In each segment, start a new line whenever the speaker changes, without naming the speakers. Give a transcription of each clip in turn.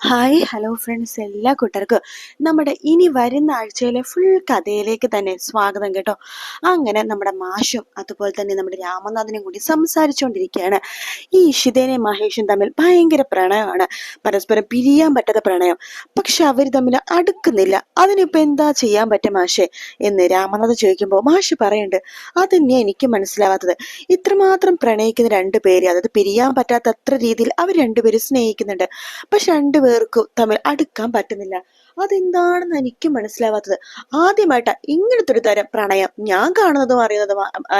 Hi hello friends, എല്ലാ കൂട്ടർക്കും നമ്മുടെ ഇനി വരുന്ന ആഴ്ചയിലെ ഫുൾ കഥയിലേക്ക് തന്നെ സ്വാഗതം കേട്ടോ. അങ്ങനെ നമ്മുടെ മാഷും അതുപോലെ തന്നെ നമ്മുടെ രാമനാഥനും കൂടി സംസാരിച്ചുകൊണ്ടിരിക്കുകയാണ്. ഈ ഇഷിതേനെയും മഹേഷും തമ്മിൽ ഭയങ്കര പ്രണയമാണ്, പരസ്പരം പിരിയാൻ പറ്റാത്ത പ്രണയം. പക്ഷെ അവർ തമ്മിൽ അടുക്കുന്നില്ല. അതിനിപ്പോ എന്താ ചെയ്യാൻ പറ്റും മാഷെ എന്ന് രാമനാഥ് ചോദിക്കുമ്പോൾ മാഷ് പറയുന്നുണ്ട്, അതന്നെയാ എനിക്ക് മനസ്സിലാവാത്തത്. ഇത്രമാത്രം പ്രണയിക്കുന്ന രണ്ടുപേര്, അതായത് പിരിയാൻ പറ്റാത്ത അത്ര രീതിയിൽ അവർ രണ്ടുപേരും സ്നേഹിക്കുന്നുണ്ട്. പക്ഷെ രണ്ടുപേർക്കും തമ്മിൽ അടുക്കാൻ പറ്റുന്നില്ല. അതെന്താണെന്ന് എനിക്ക് മനസ്സിലാവാത്തത്. ആദ്യമായിട്ടാ ഇങ്ങനത്തെ ഒരു തരം പ്രണയം ഞാൻ കാണുന്നതും അറിയുന്നതും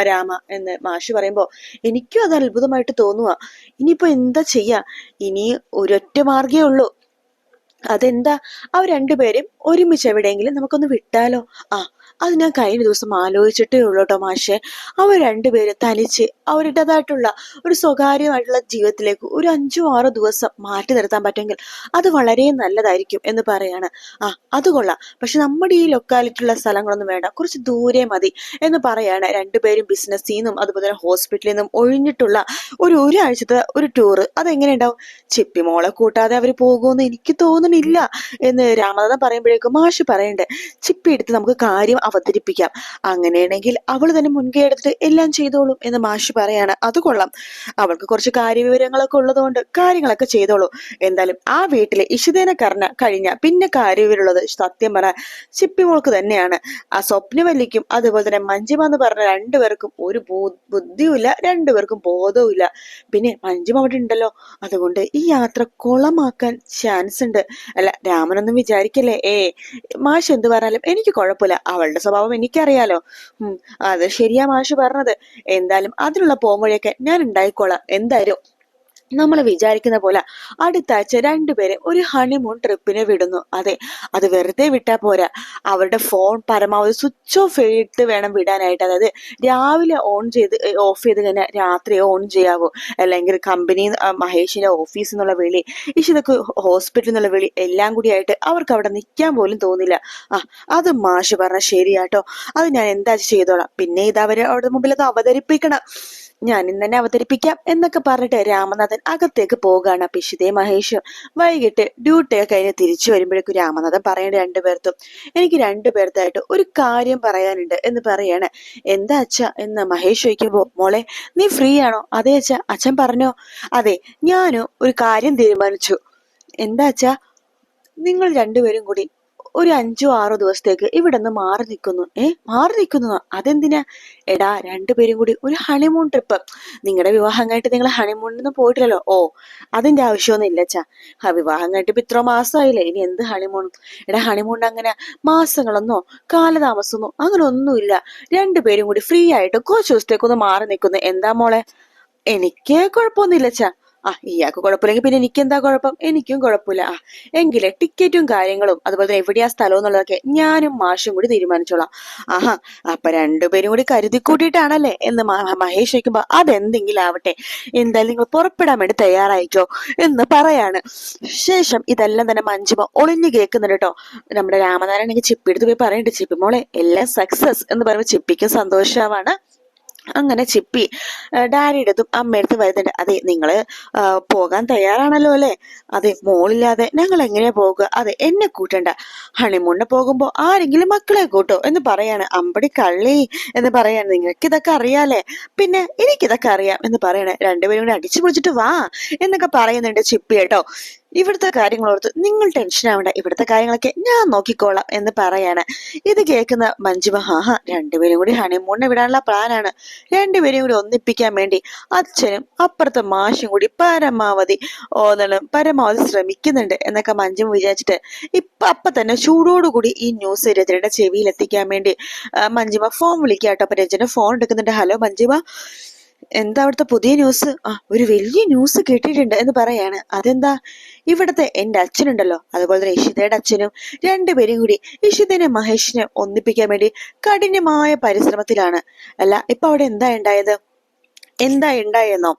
രാമ എന്ന് മാഷി പറയുമ്പോ എനിക്കും അത് അത്ഭുതമായിട്ട് തോന്നുക. ഇനിയിപ്പോ എന്താ ചെയ്യാ? ഇനി ഒരൊറ്റ മാർഗേ ഉള്ളൂ. അതെന്താ? അവർ രണ്ടുപേരും ഒരുമിച്ച് എവിടെയെങ്കിലും നമുക്കൊന്ന് വിട്ടാലോ? ആ, അത് ഞാൻ കഴിഞ്ഞ ദിവസം ആലോചിച്ചിട്ടേ ഉള്ളൂ കേട്ടോ മാഷെ. അവർ രണ്ടുപേരും തനിച്ച് അവരുടേതായിട്ടുള്ള ഒരു സ്വകാര്യമായിട്ടുള്ള ജീവിതത്തിലേക്ക് ഒരു 5-6 ദിവസം മാറ്റി നിർത്താൻ പറ്റുമെങ്കിൽ അത് വളരെ നല്ലതായിരിക്കും എന്ന് പറയാണ്. ആ, അത് കൊള്ളാം. പക്ഷെ നമ്മുടെ ഈ ലൊക്കാലിറ്റിയുള്ള സ്ഥലങ്ങളൊന്നും വേണ്ട, കുറച്ച് ദൂരെ മതി എന്ന് പറയാണ്. രണ്ടുപേരും ബിസിനസ്സിൽ നിന്നും അതുപോലെ തന്നെ ഹോസ്പിറ്റലിൽ നിന്നും ഒഴിഞ്ഞിട്ടുള്ള ഒരാഴ്ചത്തെ ഒരു ടൂറ് അതെങ്ങനെ ഉണ്ടാവും? ചിപ്പിമോളെ കൂട്ടാതെ അവർ പോകുമെന്ന് എനിക്ക് തോന്നണില്ല എന്ന് രാമനാഥൻ പറയുമ്പോഴേക്കും മാഷ് പറയണ്ടേ, ചിപ്പി എടുത്ത് നമുക്ക് കാര്യം അവതരിപ്പിക്കാം, അങ്ങനെയാണെങ്കിൽ അവൾ തന്നെ മുൻകൈ എടുത്തിട്ട് എല്ലാം ചെയ്തോളും എന്ന് മാഷ് പറയാണ്. അത് കൊള്ളാം, അവൾക്ക് കുറച്ച് കാര്യവിവരങ്ങളൊക്കെ ഉള്ളതുകൊണ്ട് കാര്യങ്ങളൊക്കെ ചെയ്തോളൂ. എന്തായാലും ആ വീട്ടിലെ ഇഷിതേനെ കഴിഞ്ഞ പിന്നെ കാര്യവിവരമുള്ളത് സത്യം പറ ചിപ്പിമോൾക്ക് തന്നെയാണ്. ആ സ്വപ്നവല്ലിക്കും അതുപോലെ തന്നെ മഞ്ജിമ എന്ന് പറഞ്ഞ രണ്ടുപേർക്കും ഒരു ബുദ്ധിയുമില്ല, രണ്ടുപേർക്കും ബോധവും ഇല്ല. പിന്നെ മഞ്ജിമ അവിടെ ഉണ്ടല്ലോ, അതുകൊണ്ട് ഈ യാത്ര കുളമാക്കാൻ ചാൻസ് ഉണ്ട്. അല്ല, രാമനൊന്നും വിചാരിക്കല്ലേ. മാഷ് എന്ത് പറഞ്ഞാലും എനിക്ക് കുഴപ്പമില്ല, അവളുടെ സ്വഭാവം എനിക്കറിയാലോ. അത് ശരിയാ മാഷ് പറഞ്ഞത്. എന്തായാലും അതിനുള്ള പോംവഴിയൊക്കെ ഞാൻ ഉണ്ടായിക്കോളാം. എന്തായാലും നമ്മൾ വിചാരിക്കുന്ന പോലെ അടുത്ത ആഴ്ച രണ്ടുപേരെ ഒരു ഹണിമൂൺ ട്രിപ്പിന് വിടുന്നു. അതെ, അത് വെറുതെ വിട്ടാ പോരാ. അവരുടെ ഫോൺ പരമാവധി സ്വിച്ച് ഓഫ് ചെയ്തിട്ട് വേണം വിടാനായിട്ട്. അതായത് രാവിലെ ഓഫ് ചെയ്ത് കഴിഞ്ഞാൽ രാത്രി ഓൺ ചെയ്യാവൂ. അല്ലെങ്കിൽ കമ്പനി, മഹേഷിന്റെ ഓഫീസിൽ നിന്നുള്ള വിളി, ഇതൊക്കെ ഹോസ്പിറ്റലിൽ നിന്നുള്ള വിളി, എല്ലാം കൂടി ആയിട്ട് അവർക്ക് അവിടെ നിൽക്കാൻ പോലും തോന്നില്ല. അത് മാഷ് പറഞ്ഞ ശരിയാട്ടോ. അത് ഞാൻ എന്താ ചെയ്തോളാം. പിന്നെ ഇത് അവരെ അവിടെ മുമ്പിൽ അത് അവതരിപ്പിക്കണം, ഞാൻ ഇന്ന് തന്നെ അവതരിപ്പിക്കാം എന്നൊക്കെ പറഞ്ഞിട്ട് രാമനാഥൻ അകത്തേക്ക് പോകാണ്. അപ്പൊ ഇഷിതയും മഹേഷും വൈകിട്ട് ഡ്യൂട്ടിയൊക്കെ കഴിഞ്ഞ് തിരിച്ചു വരുമ്പോഴേക്കും രാമനാഥൻ പറയേണ്ട രണ്ടുപേർത്തും, എനിക്ക് രണ്ടുപേർത്തായിട്ട് ഒരു കാര്യം പറയാനുണ്ട് എന്ന് പറയാണ്. എന്താ അച്ഛ എന്ന് മഹേഷ് ചോദിക്കുമ്പോ, മോളെ നീ ഫ്രീ ആണോ? അതെ അച്ഛ. അച്ഛൻ പറഞ്ഞോ? അതെ, ഞാനും ഒരു കാര്യം തീരുമാനിച്ചു. എന്താ അച്ഛാ? നിങ്ങൾ രണ്ടുപേരും കൂടി ഒരു 5-6 ദിവസത്തേക്ക് ഇവിടെ നിന്ന് മാറി നിൽക്കുന്നു. മാറി നിൽക്കുന്നു? അതെന്തിനാ? എടാ, രണ്ടുപേരും കൂടി ഒരു ഹണിമൂൺ ട്രിപ്പ്. നിങ്ങളുടെ വിവാഹം കഴിഞ്ഞിട്ട് നിങ്ങൾ ഹണിമൂണിനൊന്നും പോയിട്ടില്ലല്ലോ. അതിന്റെ ആവശ്യമൊന്നും ഇല്ല അച്ഛാ. വിവാഹം കഴിഞ്ഞിട്ട് ഇപ്പൊ ഇത്ര മാസമായില്ലേ, ഇനി എന്ത് ഹണിമൂൺ? എടാ, ഹണിമൂണിന് അങ്ങനെ മാസങ്ങളൊന്നോ കാലതാമസമൊന്നോ അങ്ങനെ ഒന്നുമില്ല. രണ്ടുപേരും കൂടി ഫ്രീ ആയിട്ട് കുറച്ച് ദിവസത്തേക്കൊന്ന് മാറി നിൽക്കുന്നു. എന്താ മോളെ? എനിക്ക് കുഴപ്പമൊന്നുമില്ല അച്ഛാ. ഇയാൾക്ക് കുഴപ്പമില്ലെങ്കിൽ പിന്നെ എനിക്ക് എന്താ കുഴപ്പം? എനിക്കും കുഴപ്പമില്ല. എങ്കിലേ ടിക്കറ്റും കാര്യങ്ങളും അതുപോലെ തന്നെ എവിടെയാ സ്ഥലം എന്നുള്ളതൊക്കെ ഞാനും മാഷും കൂടി തീരുമാനിച്ചോളാം. അപ്പൊ രണ്ടുപേരും കൂടി കരുതി കൂട്ടിയിട്ടാണല്ലേ എന്ന് മഹേഷ് ചോദിക്കുമ്പോ, അതെന്തെങ്കിലും ആവട്ടെ, എന്തായാലും നിങ്ങൾ പുറപ്പെടാൻ വേണ്ടി തയ്യാറായിക്കോ എന്ന് പറയാണ്. ശേഷം ഇതെല്ലാം തന്നെ മഞ്ജിമ ഒളിഞ്ഞു കേൾക്കുന്നുണ്ട് കേട്ടോ. നമ്മുടെ രാമനാരായണെങ്കിൽ ചിപ്പി എടുത്ത് പോയി പറയുന്നുണ്ട്, ചിപ്പി മോളെ എല്ലാം സക്സസ് എന്ന് പറയുമ്പോൾ ചിപ്പിക്കും സന്തോഷമാണ്. അങ്ങനെ ചിപ്പി ഡാഡിയുടെതും അമ്മയടുത്ത് വരുന്നുണ്ട്. അതെ, നിങ്ങള് പോകാൻ തയ്യാറാണല്ലോ അല്ലെ? അതെ, മോളില്ലാതെ ഞങ്ങൾ എങ്ങനെയാ പോകുക? അതെ, എന്നെ കൂട്ടണ്ട. ഹണിമൂണിന് പോകുമ്പോ ആരെങ്കിലും മക്കളെ കൂട്ടോ എന്ന് പറയാണ്. അമ്പടി കള്ളി എന്ന് പറയാണ്. നിങ്ങൾക്ക് ഇതൊക്കെ അറിയാലേ? പിന്നെ എനിക്കിതൊക്കെ അറിയാം എന്ന് പറയണേ. രണ്ടുപേരും കൂടി അടിച്ചു പൊളിച്ചിട്ട് വാ എന്നൊക്കെ പറയുന്നുണ്ട് ചിപ്പി കേട്ടോ. ഇവിടുത്തെ കാര്യങ്ങളോർത്ത് നിങ്ങൾ ടെൻഷൻ ആവണ്ട, ഇവിടുത്തെ കാര്യങ്ങളൊക്കെ ഞാൻ നോക്കിക്കോളാം എന്ന് പറയാണ്. ഇത് കേൾക്കുന്ന മഞ്ജിമ, രണ്ടുപേരും കൂടി ഹണിമൂണിനെ വിടാനുള്ള പ്ലാനാണ്. രണ്ടുപേരും കൂടി ഒന്നിപ്പിക്കാൻ വേണ്ടി അച്ഛനും അപ്പുറത്തെ മാഷും കൂടി പരമാവധി ശ്രമിക്കുന്നുണ്ട് എന്നൊക്കെ മഞ്ജിമ വിചാരിച്ചിട്ട് അപ്പൊ തന്നെ ചൂടോടുകൂടി ഈ ന്യൂസ് രചനയുടെ ചെവിയിൽ എത്തിക്കാൻ വേണ്ടി മഞ്ജിമ ഫോൺ വിളിക്കാട്ടോ. അപ്പൊ രചന ഫോൺ എടുക്കുന്നുണ്ട്. ഹലോ മഞ്ജിമ, എന്താ അവിടുത്തെ പുതിയ ന്യൂസ്? ഒരു വലിയ ന്യൂസ് കേട്ടിട്ടുണ്ട് എന്ന് പറയാണ്. അതെന്താ? ഇവിടത്തെ എന്റെ അച്ഛനുണ്ടല്ലോ, അതുപോലെ തന്നെ ഇഷിതയുടെ അച്ഛനും രണ്ടുപേരും കൂടി ഇഷിതനെ മഹേഷിനെ ഒന്നിപ്പിക്കാൻ വേണ്ടി കഠിനമായ പരിശ്രമത്തിലാണ്. അല്ല, ഇപ്പൊ അവിടെ എന്താ ഉണ്ടായെന്നോ?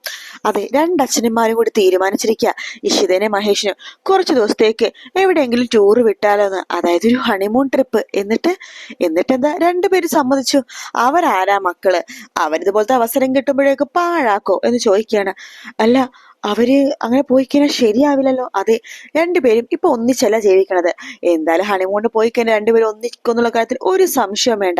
അതെ, രണ്ടച്ഛനന്മാരും കൂടി തീരുമാനിച്ചിരിക്കുക, ഇഷിതനെ മഹേഷിനും കുറച്ചു ദിവസത്തേക്ക് എവിടെയെങ്കിലും ടൂറ് വിട്ടാലോന്ന്. അതായത് ഒരു ഹണിമൂൺ ട്രിപ്പ്. എന്നിട്ട് എന്താ? രണ്ടുപേരും സമ്മതിച്ചു. അവരാരാ മക്കള്? അവരിതുപോലത്തെ അവസരം കിട്ടുമ്പോഴേക്ക് പാഴാക്കോ എന്ന് ചോദിക്കുകയാണ്. അല്ല, അവര് അങ്ങനെ പോയി കഴിഞ്ഞാൽ ശരിയാവില്ലല്ലോ. അതെ, രണ്ടുപേരും ഇപ്പൊ ഒന്നിച്ചല്ല ജീവിക്കണത്. എന്തായാലും ഹണിമൂണിന് പോയി കഴിഞ്ഞാൽ രണ്ടുപേരും ഒന്നിക്കുന്നുള്ള കാര്യത്തിൽ ഒരു സംശയം വേണ്ട.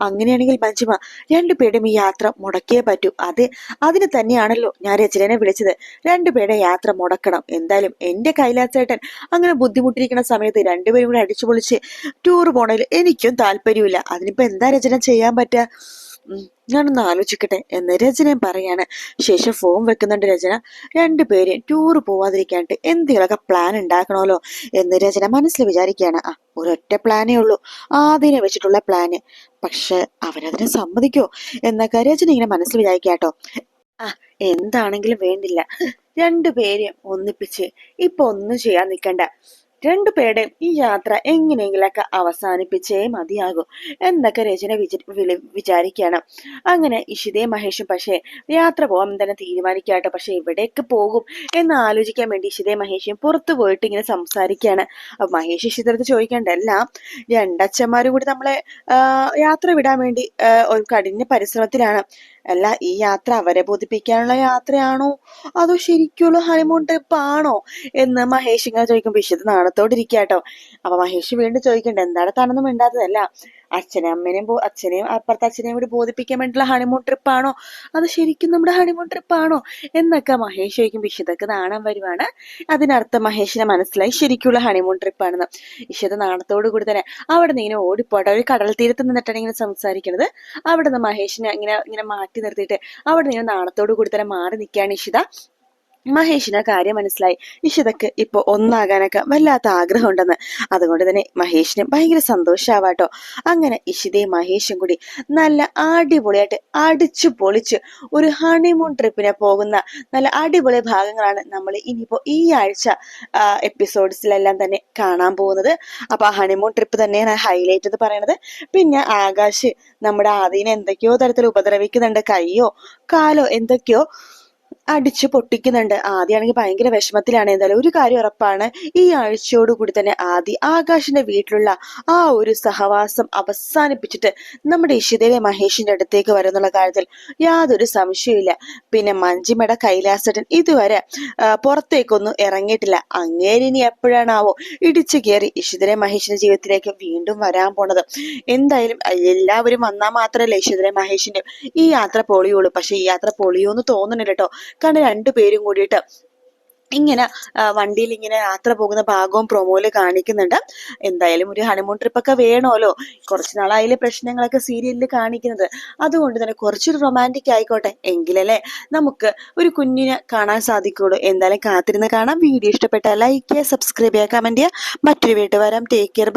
അങ്ങനെയാണെങ്കിൽ മഞ്ജിമ, രണ്ടുപേരും ഈ യാത്ര മുടക്കിയേ പറ്റൂ. അതെ, അതിന് തന്നെയാണല്ലോ ഞാൻ രചനനെ വിളിച്ചത്. രണ്ടുപേരുടെ യാത്ര മുടക്കണം. എന്തായാലും എന്റെ കൈലാസേട്ടൻ അങ്ങനെ ബുദ്ധിമുട്ടിരിക്കുന്ന സമയത്ത് രണ്ടുപേരും കൂടെ അടിച്ചുപൊളിച്ച് ടൂർ പോണതിൽ എനിക്കും താല്പര്യമില്ല. അതിനിപ്പോ എന്താ രചന ചെയ്യാൻ പറ്റുക? ഞാനൊന്ന് ആലോചിക്കട്ടെ എന്ന് രചനയും പറയാണ്. ശേഷം ഫോം വെക്കുന്നുണ്ട് രചന. രണ്ടുപേരും ടൂർ പോവാതിരിക്കാനായിട്ട് എന്തെങ്കിലുമൊക്കെ പ്ലാൻ ഉണ്ടാക്കണമല്ലോ എന്ന് രചന മനസ്സിൽ വിചാരിക്കുകയാണ്. ഒരൊറ്റ പ്ലാനേ ഉള്ളൂ, ആദ്യം വെച്ചിട്ടുള്ള പ്ലാന്. പക്ഷെ അവരതിനെ സമ്മതിക്കോ എന്നൊക്കെ രചന ഇങ്ങനെ മനസ്സിൽ വിചാരിക്കാട്ടോ. ആ, എന്താണെങ്കിലും വേണ്ടില്ല, രണ്ടുപേരെയും ഒന്നിപ്പിച്ച് ഇപ്പൊ ഒന്നും ചെയ്യാൻ നിൽക്കണ്ട. രണ്ടുപേരുടെയും ഈ യാത്ര എങ്ങനെയെങ്കിലൊക്കെ അവസാനിപ്പിച്ചേ മതിയാകും എന്നൊക്കെ രചന വിചാരിക്കുകയാണ്. അങ്ങനെ ഇഷിതയും മഹേഷും പക്ഷേ യാത്ര പോകാൻ തന്നെ തീരുമാനിക്കാട്ടോ. പക്ഷെ എവിടേക്ക് പോകും എന്ന് ആലോചിക്കാൻ വേണ്ടി ഇഷിതയും മഹേഷും പുറത്തു പോയിട്ട് ഇങ്ങനെ സംസാരിക്കുകയാണ്. അപ്പൊ മഹേഷ് ഇഷിതടുത്ത് ചോദിക്കണ്ടല്ല, രണ്ടച്ഛന്മാരും കൂടി നമ്മളെ യാത്ര വിടാൻ വേണ്ടി ഒരു കഠിന പരിശ്രമത്തിലാണ്. അല്ല, ഈ യാത്ര അവരെ ബോധിപ്പിക്കാനുള്ള യാത്രയാണോ അതോ ശരിക്കുള്ള ഹണിമൂൺ ട്രിപ്പ് ആണോ എന്ന് മഹേഷ് ഇങ്ങനെ ചോദിക്കുമ്പോൾ ഇഷിത നാണത്തോടിരിക്കാട്ടോ. അപ്പൊ മഹേഷ് വീണ്ടും ചോദിക്കണ്ട, എന്താണ് താനൊന്നും മിണ്ടാത്തതല്ല, അച്ഛനെയും അപ്പുറത്തെ അച്ഛനെയും കൂടി ബോധിപ്പിക്കാൻ വേണ്ടിയുള്ള ഹണിമൂൺ ട്രിപ്പ് ആണോ അത് ശരിക്കും നമ്മുടെ ഹണിമൂൺ ട്രിപ്പ് ആണോ എന്നൊക്കെ മഹേഷ് ചോദിക്കുമ്പോൾ ഇഷിതക്ക് നാണം വരുവാണ്. അതിനർത്ഥം മഹേഷിനെ മനസ്സിലായി ശരിക്കുള്ള ഹണിമൂൺ ട്രിപ്പ് ആണെന്ന്. ഇഷിത നാണത്തോടു കൂടി തന്നെ അവിടെ നിന്ന് ഇങ്ങനെ ഓടിപ്പോട്ടെ. ഒരു കടൽ തീരത്ത് നിന്നിട്ടാണ് ഇങ്ങനെ സംസാരിക്കുന്നത്. അവിടെ നിന്ന് മഹേഷിനെ ഇങ്ങനെ ഇങ്ങനെ മാറ്റി നിർത്തിയിട്ട് അവിടെ നിന്ന് നാണത്തോടു കൂടി തന്നെ മാറി നിൽക്കുകയാണ് ഇഷിത. മഹേഷിന് കാര്യം മനസ്സിലായി. ഇഷിതക്ക് ഇപ്പൊ ഒന്നാകാനൊക്കെ വല്ലാത്ത ആഗ്രഹം ഉണ്ടെന്ന്. അതുകൊണ്ട് തന്നെ മഹേഷിന് ഭയങ്കര സന്തോഷാവാട്ടോ. അങ്ങനെ ഇഷിതയും മഹേഷും കൂടി നല്ല അടിപൊളിയായിട്ട് അടിച്ചു പൊളിച്ച് ഒരു ഹണിമൂൺ ട്രിപ്പിനെ പോകുന്ന നല്ല അടിപൊളി ഭാഗങ്ങളാണ് നമ്മൾ ഇനിയിപ്പോ ഈ ആഴ്ച എപ്പിസോഡ്സിലെല്ലാം തന്നെ കാണാൻ പോകുന്നത്. അപ്പൊ ആ ഹണിമൂൺ ട്രിപ്പ് തന്നെയാണ് ഹൈലൈറ്റ് എന്ന് പറയുന്നത്. പിന്നെ ആകാശ് നമ്മുടെ ആദീനെ എന്തൊക്കെയോ തരത്തിൽ ഉപദ്രവിക്കുന്നുണ്ട്. കയ്യോ കാലോ എന്തൊക്കെയോ അടിച്ചു പൊട്ടിക്കുന്നുണ്ട്. ആദ്യമാണെങ്കിൽ ഭയങ്കര വിഷമത്തിലാണ്. എന്തായാലും ഒരു കാര്യം ഉറപ്പാണ്, ഈ ആഴ്ചയോടുകൂടി തന്നെ ആകാശിന്റെ വീട്ടിലുള്ള ആ ഒരു സഹവാസം അവസാനിപ്പിച്ചിട്ട് നമ്മുടെ ഇഷിതയിലെ മഹേഷിന്റെ അടുത്തേക്ക് വരുന്നുള്ള കാര്യത്തിൽ യാതൊരു സംശയമില്ല. പിന്നെ മഞ്ജിമയുടെ കൈലാസട്ടൻ ഇതുവരെ പുറത്തേക്കൊന്നും ഇറങ്ങിയിട്ടില്ല. അങ്ങേരിനി എപ്പോഴാണാവോ ഇടിച്ചു കയറി ഇഷിതയിലെ മഹേഷിന്റെ ജീവിതത്തിലേക്ക് വീണ്ടും വരാൻ പോണത്. എന്തായാലും എല്ലാവരും വന്നാൽ മാത്രമല്ലേ ഇഷിതയിലെ മഹേഷിന്റെ ഈ യാത്ര പൊളിയുള്ളൂ. പക്ഷെ ഈ യാത്ര പൊളിയോന്ന് തോന്നുന്നില്ല കേട്ടോ. കാരണം രണ്ടുപേരും കൂടിയിട്ട് ഇങ്ങനെ വണ്ടിയിൽ ഇങ്ങനെ യാത്ര പോകുന്ന ഭാഗവും പ്രൊമോയില് കാണിക്കുന്നുണ്ട്. എന്തായാലും ഒരു ഹണിമൂൺ ട്രിപ്പ് ഒക്കെ വേണമല്ലോ. കുറച്ചു നാളായാലും പ്രശ്നങ്ങളൊക്കെ സീരിയലിൽ കാണിക്കുന്നത്. അതുകൊണ്ട് തന്നെ കുറച്ചൊരു റൊമാൻറ്റിക് ആയിക്കോട്ടെ എങ്കിലല്ലേ നമുക്ക് ഒരു കുഞ്ഞിനെ കാണാൻ സാധിക്കുള്ളൂ. എന്തായാലും കാത്തിരുന്ന് കാണാം. വീഡിയോ ഇഷ്ടപ്പെട്ടാൽ ലൈക്ക് ചെയ്യുക, സബ്സ്ക്രൈബ് ചെയ്യുക, കമന്റ് ചെയ്യുക. മറ്റൊരു വീട്ടിൽ വരാം. Take care.